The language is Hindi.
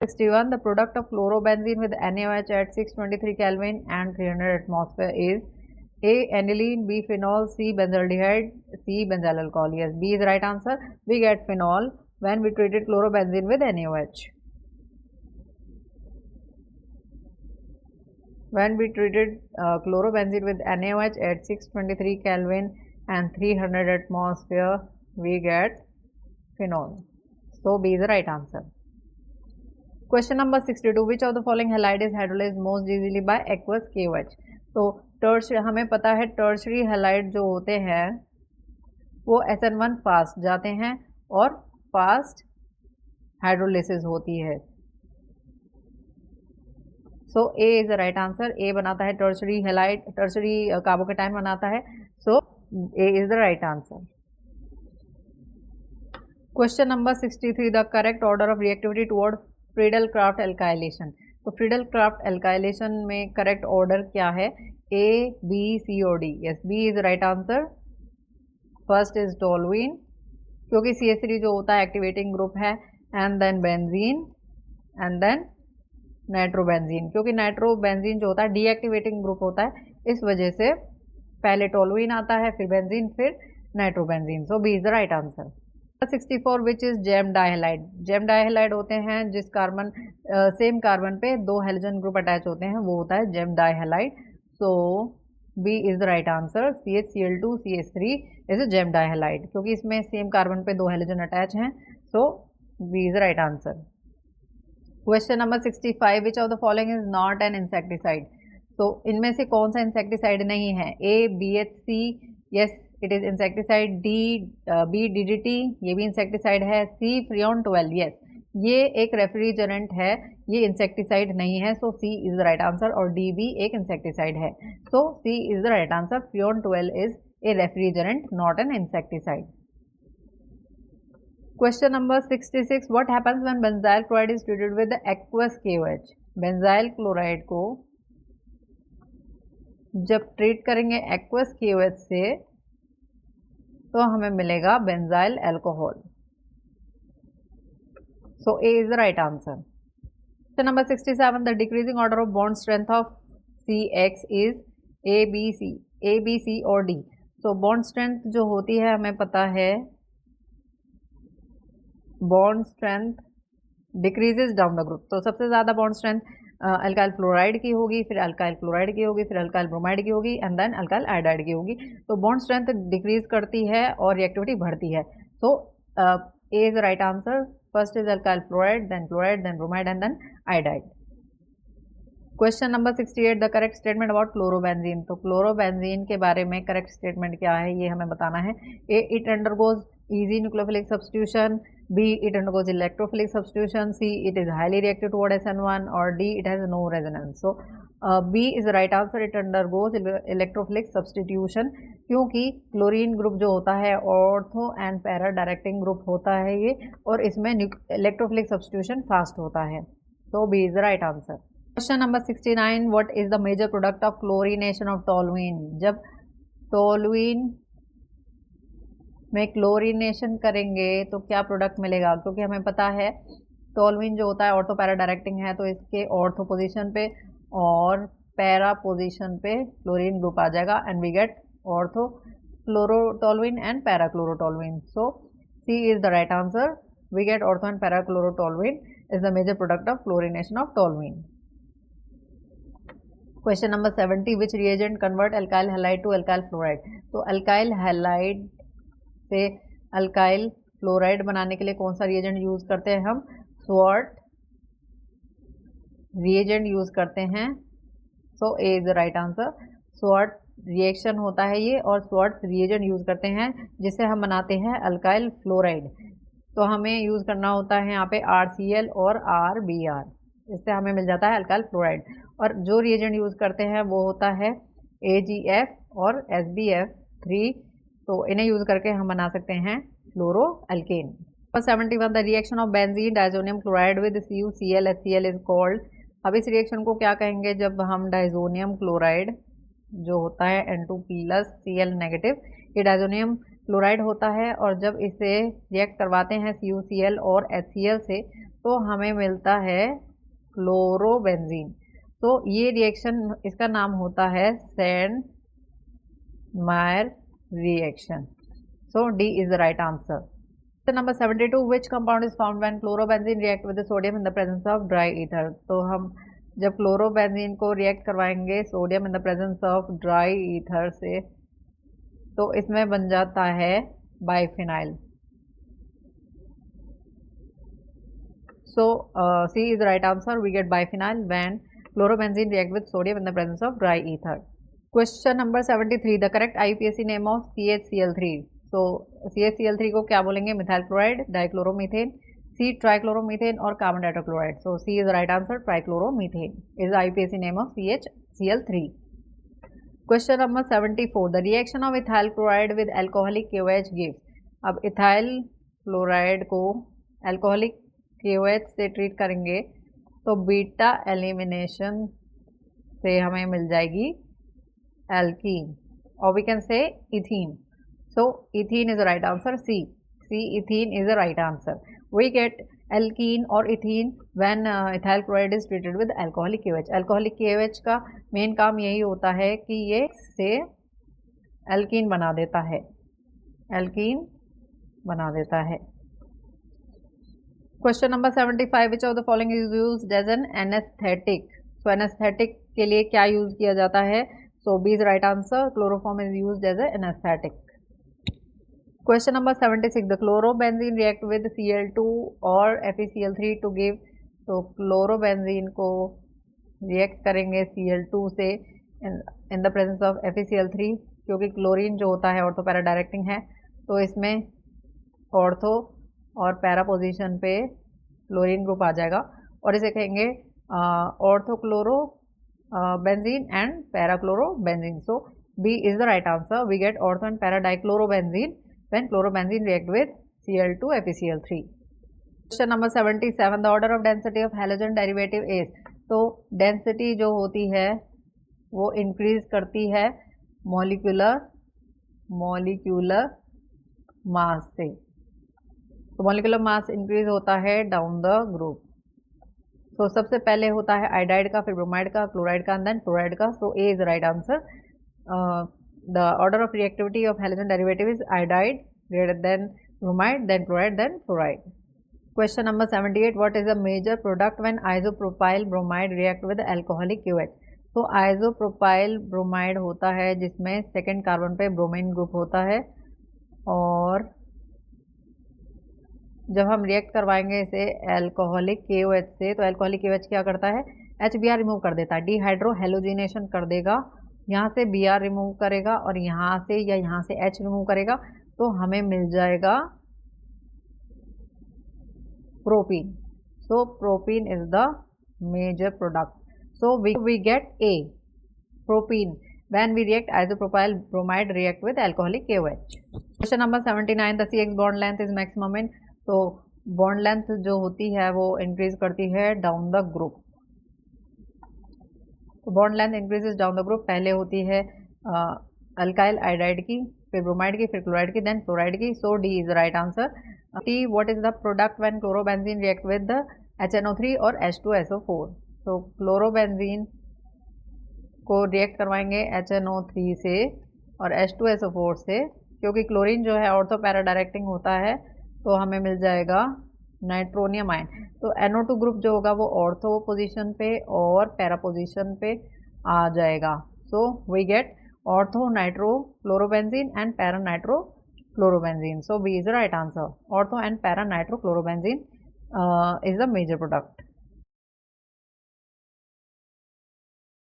61. The product of chlorobenzene with NaOH at 623 Kelvin and 300 atmosphere is A. Aniline, B. Phenol, C. Benzaldehyde, C. Benzyl alcohol. Yes, B is the right answer. We get phenol when we treated chlorobenzene with NaOH. When we treated chlorobenzene with NaOH at 623 Kelvin and 300 atmosphere, we get phenol. So B is the right answer. Question number 62. Which of the following halide is hydrolyzed most easily by aqueous KOH? तो हमें पता है टर्शरी हैलाइड जो होते हैं वो SN1 फास्ट जाते हैं और फास्ट हाइड्रोलिसिस होती है. So A is the right answer. A बनाता है टर्शरी हैलाइड, टर्शरी कार्बोकेटाइन बनाता है. So A is the right answer. Question number 63. The correct order of reactivity toward Friedel Crafts alkylation. तो फ्रीडल क्राफ्ट एल्काइलेशन में करेक्ट ऑर्डर क्या है? ए, बी, सी और D. Yes, B is the right answer. First is toluene, क्योंकि CH3 जो होता है एक्टिवेटिंग ग्रुप है, and then benzene and then nitrobenzene, क्योंकि नाइट्रोबेंजीन जो होता है डीएक्टिवेटिंग ग्रुप होता है, इस वजह से पहले टोलुइन आता है, फिर बेंजीन, फिर nitrobenzene. So B is the right answer. 64. Which is gem dihalide. Gem dihalide होते हैं जिस कार्बन सेम कार्बन पे दो हेलोजन ग्रुप अटैच होते हैं, वो होता है gem dihalide. So B is the right answer. CHCl2 CH3 is a gem dihalide, क्योंकि इसमें सेम कार्बन पे दो हेलोजन अटैच हैं. So B is the right answer. Question number 65. Which of the following is not an insecticide. तो इनमें से कौन सा इंसेक्टिसाइड नहीं है? ए, BHC, yes it is insecticide. B, DDT, ये भी इंसेक्टिसाइड है. सी, फ्रियोन 12, यस ये एक रेफ्रिजरेंट है, ये इंसेक्टिसाइड नहीं है. So C is the right answer. और डी भी एक इंसेक्टिसाइड है. So C is the right answer. Freon 12 is a refrigerant, not an insecticide. Question number 66. What happens when benzyl chloride is treated with the aqueous KOH? Benzyl chloride को जब ट्रीट करेंगे aqueous KOH से तो हमें मिलेगा benzyl alcohol. So A is the right answer. Question number 67. The decreasing order of bond strength of CX is A, B, C और D. So bond strength जो होती है हमें पता है bond strength decreases down the group. तो सबसे ज़्यादा बॉन्ड स्ट्रेंथ अल्काइल फ्लोराइड की होगी, फिर अल्काइल क्लोराइड की होगी, फिर अल्काइल ब्रोमाइड की होगी, एंड देन अल्काइल आयोडाइड की होगी. तो बॉन्ड स्ट्रेंथ डिक्रीज करती है और रिएक्टिविटी बढ़ती है. So A is the right answer. First is alkyl fluoride, then bromide and then iodide. Question number 68. The correct statement about chlorobenzene. तो क्लोरोबेंजीन के बारे में करेक्ट स्टेटमेंट क्या है ये हमें बताना है. A, it undergoes easy nucleophilic substitution. B, it undergoes electrophilic substitution. C, it is highly reactive toward SN1. or D, it has no resonance. So B is the right answer. It undergoes electrophilic substitution, क्योंकि क्लोरीन ग्रुप जो होता है ortho and para directing group होता है ये, और इसमें इलेक्ट्रोफिलिक सब्सटीट्यूशन फास्ट होता है. So B is the right answer. Question number 69. What is the major product of chlorination of toluene? जब टोलुइन में क्लोरीनेशन करेंगे तो क्या प्रोडक्ट मिलेगा? क्योंकि हमें पता है टोलुइन जो होता है ऑर्थो पैरा डायरेक्टिंग है, तो इसके ऑर्थो पोजीशन पे और पैरा पोजीशन पे क्लोरीन ग्रुप आ जाएगा, and we get ortho chlorotoluene and para chlorotoluene. So C is the right answer. We get ortho and para chlorotoluene is the major product of chlorination of toluene. Question number 70. Which reagent convert alkyl halide to alkyl fluoride. तो अल्काइल हैलाइड से अल्काइल फ्लोराइड बनाने के लिए कौन सा रिएजेंट यूज करते हैं? हम स्वॉर्ट रिएजेंट यूज करते हैं. So A is the right answer. Swarts reaction होता है ये, और स्वॉर्ट रिएजेंट यूज करते हैं जिससे हम बनाते हैं अल्काइल फ्लोराइड. तो हमें यूज करना होता है यहाँ पे RCl और RBr, इससे हमें मिल जाता है अल्काइल फ्लोराइड. और जो रिएजेंट यूज करते हैं वो होता है AgF और SbF3. तो इन्हें यूज करके हम बना सकते हैं fluoro alkane. 71. The reaction of benzene diazonium chloride with CuCl HCl is called. अब इस रिएक्शन को क्या कहेंगे? जब हम डाइजोनियम क्लोराइड जो होता है N2+Cl नेगेटिव, ये डाइजोनियम क्लोराइड होता है, और जब इसे रिएक्ट करवाते हैं CuCl और HCl से तो हमें मिलता है क्लोरोबेंजीन। तो ये रिएक्शन, इसका नाम होता है sand Mayar reaction. So D is the right answer. Question number 72, which compound is found when chlorobenzene react with the sodium in the presence of dry ether? तो हम जब क्लोरोबेंजीन को रिएक्ट करवाएंगे sodium in the presence of dry ether से, तो इसमें बन जाता है biphenyl. So C is the right answer. We get biphenyl when chlorobenzene react with sodium in the presence of dry ether. Question number 73, the correct IUPAC name of CHCl3. So CHCl3 को क्या बोलेंगे? मिथाइल क्लोराइड, डाइक्लोरोमीथेन, C ट्राइक्लोरोमीथेन और carbon dichloride. So C is the right answer. ट्राइक्लोरोमीथेन is the IUPAC name of CHCl3. Question number 74, the reaction of ethyl chloride with alcoholic KOH gives. अब इथाइल क्लोराइड को अल्कोहलिक KOH से ट्रीट करेंगे तो बीटा एलिमिनेशन से हमें मिल जाएगी एल्कीन, और we can say ethene. So ethene is the right answer. C ethene is the right answer. We get alkene or ethene when ethyl chloride is treated with alcoholic KOH. Alcoholic KOH का मेन काम यही होता है कि ये से alkene बना देता है, alkene बना देता है. Question number 75, which of the following is used as an anesthetic? So anesthetic के लिए क्या यूज किया जाता है? So B is the right answer. Chloroform is used as an anesthetic. Question number 76, the chlorobenzene react with Cl2 और FeCl3 to give. तो chlorobenzene को react करेंगे Cl2 से in the presence of FeCl3, क्योंकि क्लोरीन जो होता है ऑर्थो पैरा डायरेक्टिंग है, तो इसमें ऑर्थो और पैरा पोजीशन पे क्लोरीन ग्रुप आ जाएगा और इसे कहेंगे ortho chloro benzene and para chlorobenzene. So B is the right answer. We get ortho and para dichlorobenzene when chlorobenzene react with Cl2 FeCl3. Question number 77, the order of density of halogen derivative is. तो डेंसिटी जो होती है वो इंक्रीज करती है मॉलिक्यूलर मास से. तो मॉलिक्यूलर मास इंक्रीज होता है डाउन द ग्रुप. तो सबसे पहले होता है आयोडाइड का, फिर ब्रोमाइड का, क्लोराइड का, देन फ्लोराइड का. So A is the right answer. The order of reactivity of halogen derivative is iodide, greater than bromide, then chloride, then fluoride. Question number 78, what is the major product when isopropyl bromide react with alcoholic KOH? तो isopropyl bromide होता है जिसमें सेकेंड कार्बन पे ब्रोमीन ग्रुप होता है, और जब हम रिएक्ट करवाएंगे इसे अल्कोहलिक KOH से, तो अल्कोहलिक KOH क्या करता है? HBr रिमूव कर देता है, डिहाइड्रो हेलोजिनेशन कर देगा, यहाँ से Br रिमूव करेगा और यहाँ से या यहाँ से H रिमूव करेगा, तो हमें मिल जाएगा propene. So propene is the major product. So we get A, propene, when we react isopropyl bromide react with alcoholic KOH. Question number 79, the CX bond length is maximum in. तो बॉन्ड लेंथ जो होती है वो इंक्रीज करती है डाउन द ग्रुप. तो bond length increases down the group. पहले होती है अल्काइल आयोडाइड की, फिर ब्रोमाइड की, फिर क्लोराइड की, देन फ्लोराइड की. So D is the right answer. टी, what is the product when chlorobenzene react with the HNO3 और H2SO4? तो क्लोरोबेंजीन को रिएक्ट करवाएंगे HNO3 से और H2SO4 से, क्योंकि क्लोरीन जो है ऑर्थो पैरा डायरेक्टिंग होता है, तो हमें मिल जाएगा नाइट्रोनियम आयन. तो NO2 ग्रुप जो होगा वो ऑर्थो पोजीशन पे और पैरा पोजीशन पे आ जाएगा. So we get ortho nitro chlorobenzene and para nitro chlorobenzene. So B is the right answer. Ortho and para nitro chlorobenzene is the major product.